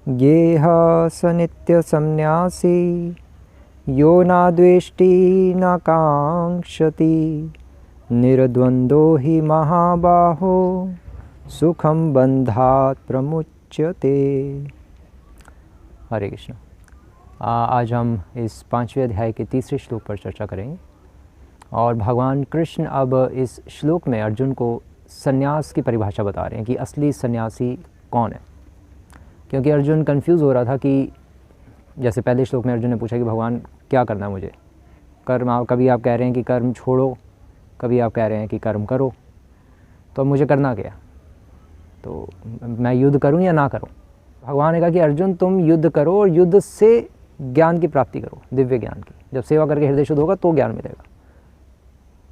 गेह स नित्य संन्यासी यो न द्वेष्टि न कांक्षति निर्द्वंदो हि महाबाहो सुखम बंधात प्रमुच्यते। हरे कृष्ण। आज हम इस 5वें अध्याय के तीसरे श्लोक पर चर्चा करेंगे और भगवान कृष्ण अब इस श्लोक में अर्जुन को सन्यास की परिभाषा बता रहे हैं कि असली सन्यासी कौन है। क्योंकि अर्जुन कंफ्यूज हो रहा था कि जैसे पहले श्लोक में अर्जुन ने पूछा कि भगवान क्या करना है मुझे, कर्म, कभी आप कह रहे हैं कि कर्म छोड़ो, कभी आप कह रहे हैं कि कर्म करो, तो अब मुझे करना क्या, तो मैं युद्ध करूं या ना करूं। भगवान ने कहा कि अर्जुन तुम युद्ध करो और युद्ध से ज्ञान की प्राप्ति करो, दिव्य ज्ञान की। जब सेवा करके हृदय शुद्ध होगा तो ज्ञान मिलेगा।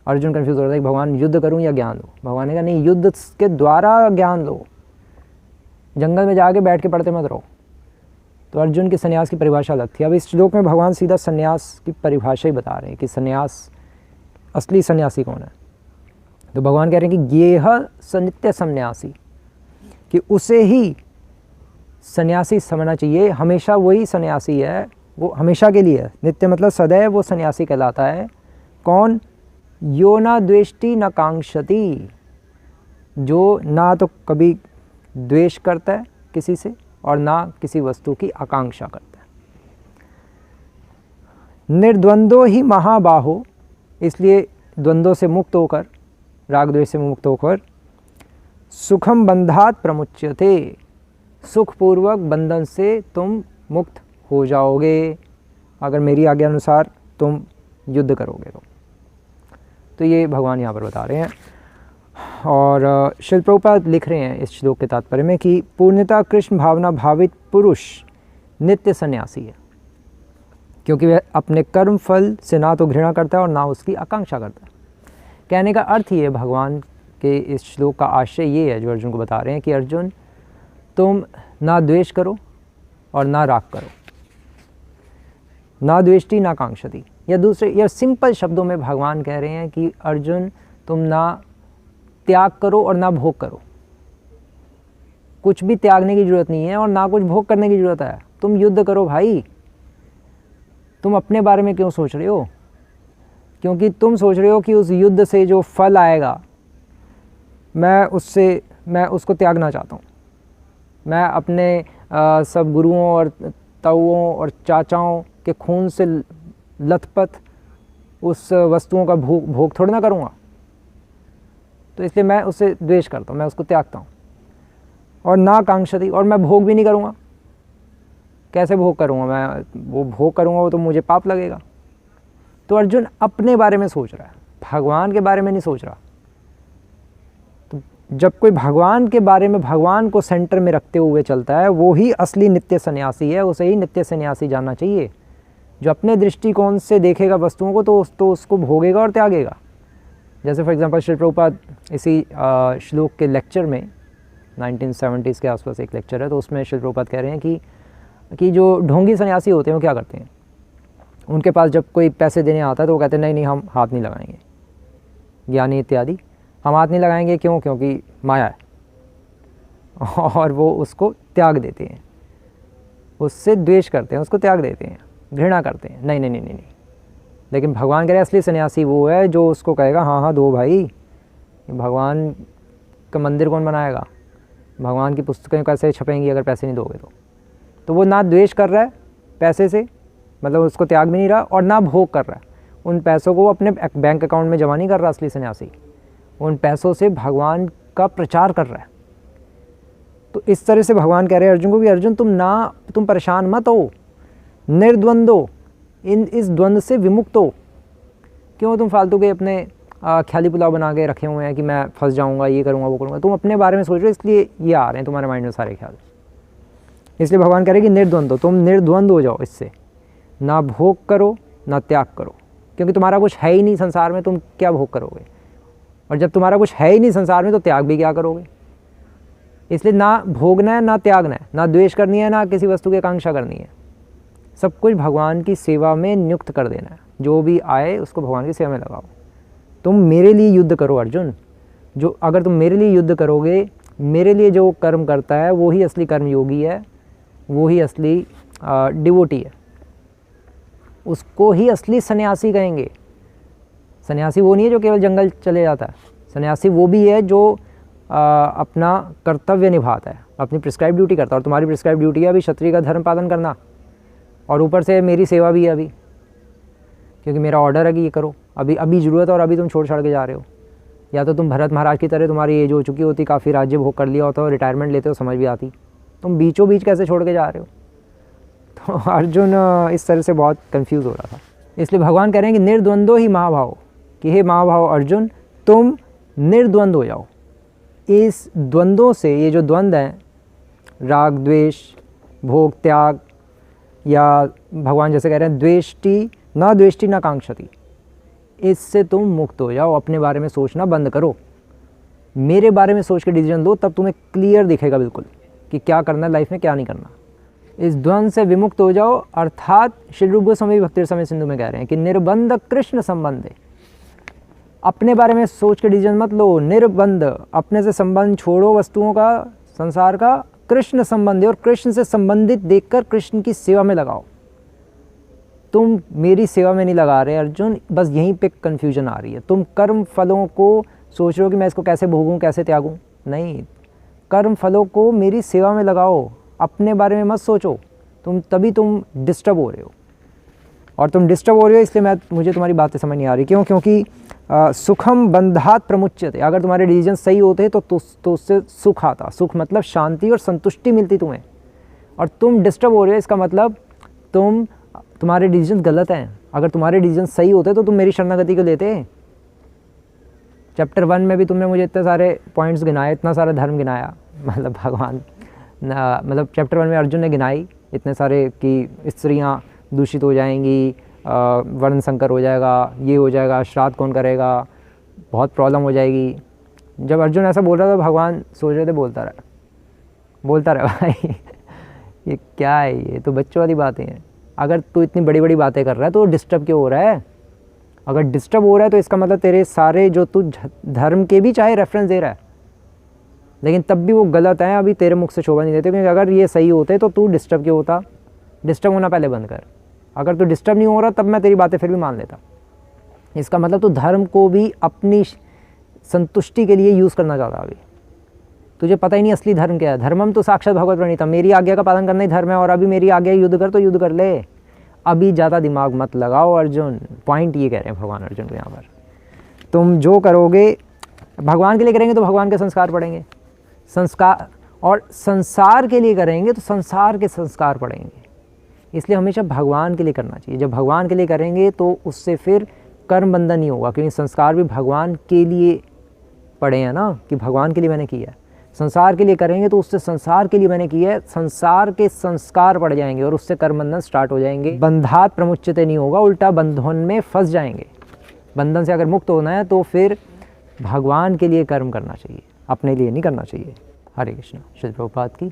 अर्जुन कंफ्यूज हो रहा था कि भगवान युद्ध करूं या ज्ञान लो। भगवान ने कहा नहीं, युद्ध के द्वारा ज्ञान लो, जंगल में जाके बैठ के पढ़ते मत रहो। तो अर्जुन की सन्यास की परिभाषा अलग थी। अब इस श्लोक में भगवान सीधा सन्यास की परिभाषा ही बता रहे हैं कि सन्यास, असली सन्यासी कौन है। तो भगवान कह रहे हैं कि गेह स नित्य संन्यासी, कि उसे ही सन्यासी समझना चाहिए। हमेशा वही सन्यासी है, वो हमेशा के लिए है। नित्य मतलब सदैव वो सन्यासी कहलाता है। कौन? यो न द्वेष्टि न कांक्षति, जो ना तो कभी द्वेष करता है किसी से और ना किसी वस्तु की आकांक्षा करता है। निर्द्वंदो ही महाबाहो, इसलिए द्वंद्वों से मुक्त होकर, राग द्वेष से मुक्त होकर, सुखम बंधात प्रमुच्यते, सुखपूर्वक बंधन से तुम मुक्त हो जाओगे अगर मेरी आज्ञा अनुसार तुम युद्ध करोगे तो ये भगवान यहाँ पर बता रहे हैं। और श्रील प्रभुपाद लिख रहे हैं इस श्लोक के तात्पर्य में कि पूर्णतः कृष्ण भावना भावित पुरुष नित्य सन्यासी है, क्योंकि वह अपने कर्म फल से ना तो घृणा करता है और ना उसकी आकांक्षा करता है। कहने का अर्थ ये, भगवान के इस श्लोक का आशय ये है जो अर्जुन को बता रहे हैं कि अर्जुन तुम ना द्वेष करो और ना राग करो, ना द्वेष्टि ना कांक्षति। या दूसरे, या सिंपल शब्दों में भगवान कह रहे हैं कि अर्जुन तुम ना त्याग करो और ना भोग करो। कुछ भी त्यागने की जरूरत नहीं है और ना कुछ भोग करने की जरूरत है। तुम युद्ध करो भाई। तुम अपने बारे में क्यों सोच रहे हो? क्योंकि तुम सोच रहे हो कि उस युद्ध से जो फल आएगा मैं उसको त्यागना चाहता हूँ। मैं अपने सब गुरुओं और ताऊओं और चाचाओं के खून से लथपथ उस वस्तुओं का भोग थोड़ा ना करूँगा। तो इसलिए मैं उससे द्वेष करता हूँ, मैं उसको त्यागता हूँ। और ना कांक्षति, और मैं भोग भी नहीं करूँगा। कैसे भोग करूँगा? मैं वो भोग करूँगा वो तो मुझे पाप लगेगा। तो अर्जुन अपने बारे में सोच रहा है, भगवान के बारे में नहीं सोच रहा। तो जब कोई भगवान के बारे में, भगवान को सेंटर में रखते हुए चलता है, वो ही असली नित्य सन्यासी है। उसे ही नित्य सन्यासी जानना चाहिए। जो अपने दृष्टिकोण से देखेगा वस्तुओं को तो उसको भोगेगा और त्यागेगा। जैसे फॉर एग्जांपल श्री प्रभुपाद इसी श्लोक के लेक्चर में 1970s के आसपास एक लेक्चर है, तो उसमें श्री प्रभुपाद कह रहे हैं कि जो ढोंगी सन्यासी होते हैं वो क्या करते हैं, उनके पास जब कोई पैसे देने आता है तो वो कहते हैं नहीं नहीं, हम हाथ नहीं लगाएंगे, ज्ञानी इत्यादि, हम हाथ नहीं लगाएंगे। क्यों? क्योंकि माया है। और वो उसको त्याग देते हैं, उससे द्वेष करते हैं, उसको त्याग देते हैं, घृणा करते हैं। नहीं नहीं नहीं नहीं, लेकिन भगवान कह रहे हैं असली सन्यासी वो है जो उसको कहेगा हाँ हाँ दो भाई। भगवान का मंदिर कौन बनाएगा? भगवान की पुस्तकें कैसे छपेंगी अगर पैसे नहीं दोगे तो वो ना द्वेष कर रहा है पैसे से, मतलब उसको त्याग भी नहीं रहा, और ना भोग कर रहा है। उन पैसों को वो अपने बैंक अकाउंट में जमा नहीं कर रहा असली सन्यासी, उन पैसों से भगवान का प्रचार कर रहा है। तो इस तरह से भगवान कह रहे हैं अर्जुन को कि अर्जुन तुम परेशान मत हो, निर्द्वंदो, इस द्वंद्व से विमुक्त हो। क्यों तुम फालतू के अपने ख्याली पुलाव बना के रखे हुए हैं कि मैं फंस जाऊंगा, ये करूंगा वो करूंगा। तुम अपने बारे में सोच रहे हो, इसलिए ये आ रहे हैं तुम्हारे माइंड में सारे ख्याल। इसलिए भगवान कह रहे हैं कि निर्द्वंद हो, तुम निर्द्वंद हो जाओ इससे, ना भोग करो ना त्याग करो। क्योंकि तुम्हारा कुछ है ही नहीं संसार में, तुम क्या भोग करोगे? और जब तुम्हारा कुछ है ही नहीं संसार में तो त्याग भी क्या करोगे? इसलिए ना भोगना है ना त्यागना है, ना द्वेष करनी है ना किसी वस्तु की आकांक्षा करनी है। सब कुछ भगवान की सेवा में नियुक्त कर देना है। जो भी आए उसको भगवान की सेवा में लगाओ। तुम मेरे लिए युद्ध करो अर्जुन। जो अगर तुम मेरे लिए युद्ध करोगे, मेरे लिए जो कर्म करता है वो ही असली कर्म योगी है। वो ही असली डिवोटी है, उसको ही असली सन्यासी कहेंगे। सन्यासी वो नहीं है जो केवल जंगल चले जाता है, सन्यासी वो भी है जो अपना कर्तव्य निभाता है, अपनी प्रिस्क्राइब ड्यूटी करता है। और तुम्हारी प्रिस्क्राइब ड्यूटी है अभी क्षत्रिय का धर्म पालन करना, और ऊपर से मेरी सेवा भी है अभी, क्योंकि मेरा ऑर्डर है कि ये करो, अभी ज़रूरत है और अभी तुम छोड़ छाड़ के जा रहे हो। या तो तुम भरत महाराज की तरह तुम्हारी एज हो चुकी होती, काफ़ी राज्य भोग कर लिया होता हो, रिटायरमेंट लेते हो, समझ भी आती, तुम बीचों बीच कैसे छोड़ के जा रहे हो। तो अर्जुन इस तरह से बहुत कंफ्यूज हो रहा था। इसलिए भगवान कह रहे हैं कि निर्द्वंद्व ही महाभाव, कि हे महाभाव अर्जुन तुम निर्द्वंद्व हो जाओ। इस द्वंद्वों से, ये जो द्वंद्व हैं राग द्वेष भोग त्याग, या भगवान जैसे कह रहे हैं द्वेष्टि न कांक्षति, इससे तुम मुक्त हो जाओ। अपने बारे में सोचना बंद करो, मेरे बारे में सोच के डिसीजन लो, तब तुम्हें क्लियर दिखेगा बिल्कुल कि क्या करना है लाइफ में, क्या नहीं करना। इस द्वंद्व से विमुक्त हो जाओ, अर्थात श्री रूप गोस्वामी भक्ति समय सिंधु में कह रहे हैं कि निर्बंध कृष्ण संबंध। अपने बारे में सोच के डिसीजन मत लो, निर्बंध, अपने से संबंध छोड़ो वस्तुओं का, संसार का, कृष्ण संबंधी, और कृष्ण से संबंधित देखकर कृष्ण की सेवा में लगाओ। तुम मेरी सेवा में नहीं लगा रहे अर्जुन, बस यहीं पे कन्फ्यूजन आ रही है। तुम कर्म फलों को सोच रहे हो कि मैं इसको कैसे भोगूं, कैसे त्यागूं, नहीं, कर्म फलों को मेरी सेवा में लगाओ, अपने बारे में मत सोचो। तभी तुम डिस्टर्ब हो रहे हो, और तुम डिस्टर्ब हो रहे हो इसलिए मुझे तुम्हारी बातें समझ नहीं आ रही। क्यों? क्योंकि सुखम बंधात प्रमुच्यते, अगर तुम्हारे डिसीजन सही होते तो उससे सुख आता। सुख मतलब शांति और संतुष्टि मिलती तुम्हें, और तुम डिस्टर्ब हो रहे हो, इसका मतलब तुम्हारे डिसीजन गलत हैं। अगर तुम्हारे डिसीजन सही होते तो तुम मेरी शरणागति को लेते। चैप्टर 1 में भी तुमने मुझे इतने सारे पॉइंट्स गिनाए, इतना सारा धर्म गिनाया, मतलब भगवान मतलब चैप्टर 1 में अर्जुन ने गिनाई इतने सारे कि स्त्रियाँ दूषित हो जाएंगी, वर्ण संकर हो जाएगा, ये हो जाएगा, श्राद्ध कौन करेगा, बहुत प्रॉब्लम हो जाएगी। जब अर्जुन ऐसा बोल रहा था भगवान सोच रहे थे बोलता रहा भाई ये क्या है, ये तो बच्चों वाली बातें हैं। अगर तू इतनी बड़ी बड़ी बातें कर रहा है तो डिस्टर्ब क्यों हो रहा है? अगर डिस्टर्ब हो रहा है तो इसका मतलब तेरे सारे जो तू धर्म के भी चाहे रेफरेंस दे रहा है, लेकिन तब भी वो गलत है, अभी तेरे मुख से शोभा नहीं देते। क्योंकि अगर ये सही होते तो तू डिस्टर्ब क्यों होता? डिस्टर्ब होना पहले बंद कर। अगर तू डिस्टर्ब नहीं हो रहा तब मैं तेरी बातें फिर भी मान लेता। इसका मतलब तू धर्म को भी अपनी संतुष्टि के लिए यूज़ करना चाहता। अभी तुझे पता ही नहीं असली धर्म क्या है। धर्मम तो साक्षात भगवत प्रणीतम, मेरी आज्ञा का पालन करना ही धर्म है, और अभी मेरी आज्ञा युद्ध कर तो युद्ध कर ले। अभी ज़्यादा दिमाग मत लगाओ अर्जुन। पॉइंट ये कह रहे हैं भगवान अर्जुन को यहाँ पर, तुम जो करोगे भगवान के लिए करेंगे तो भगवान के संस्कार पड़ेंगे, संस्कार, और संसार के लिए करेंगे तो संसार के संस्कार पड़ेंगे। इसलिए हमेशा भगवान के लिए करना चाहिए। जब भगवान के लिए करेंगे तो उससे फिर कर्म बंधन नहीं होगा, क्योंकि संस्कार भी भगवान के लिए पड़े हैं ना, कि भगवान के लिए मैंने किया है। संसार के लिए करेंगे तो उससे संसार के लिए मैंने किया है, संसार के संस्कार पड़ जाएंगे और उससे कर्म बंधन स्टार्ट हो जाएंगे। बंधात प्रमुच्यते नहीं होगा, उल्टा बंधन में फंस जाएंगे। बंधन से अगर मुक्त होना है तो फिर भगवान के लिए कर्म करना चाहिए, अपने लिए नहीं करना चाहिए। हरे कृष्ण। श्री प्रभुपाद की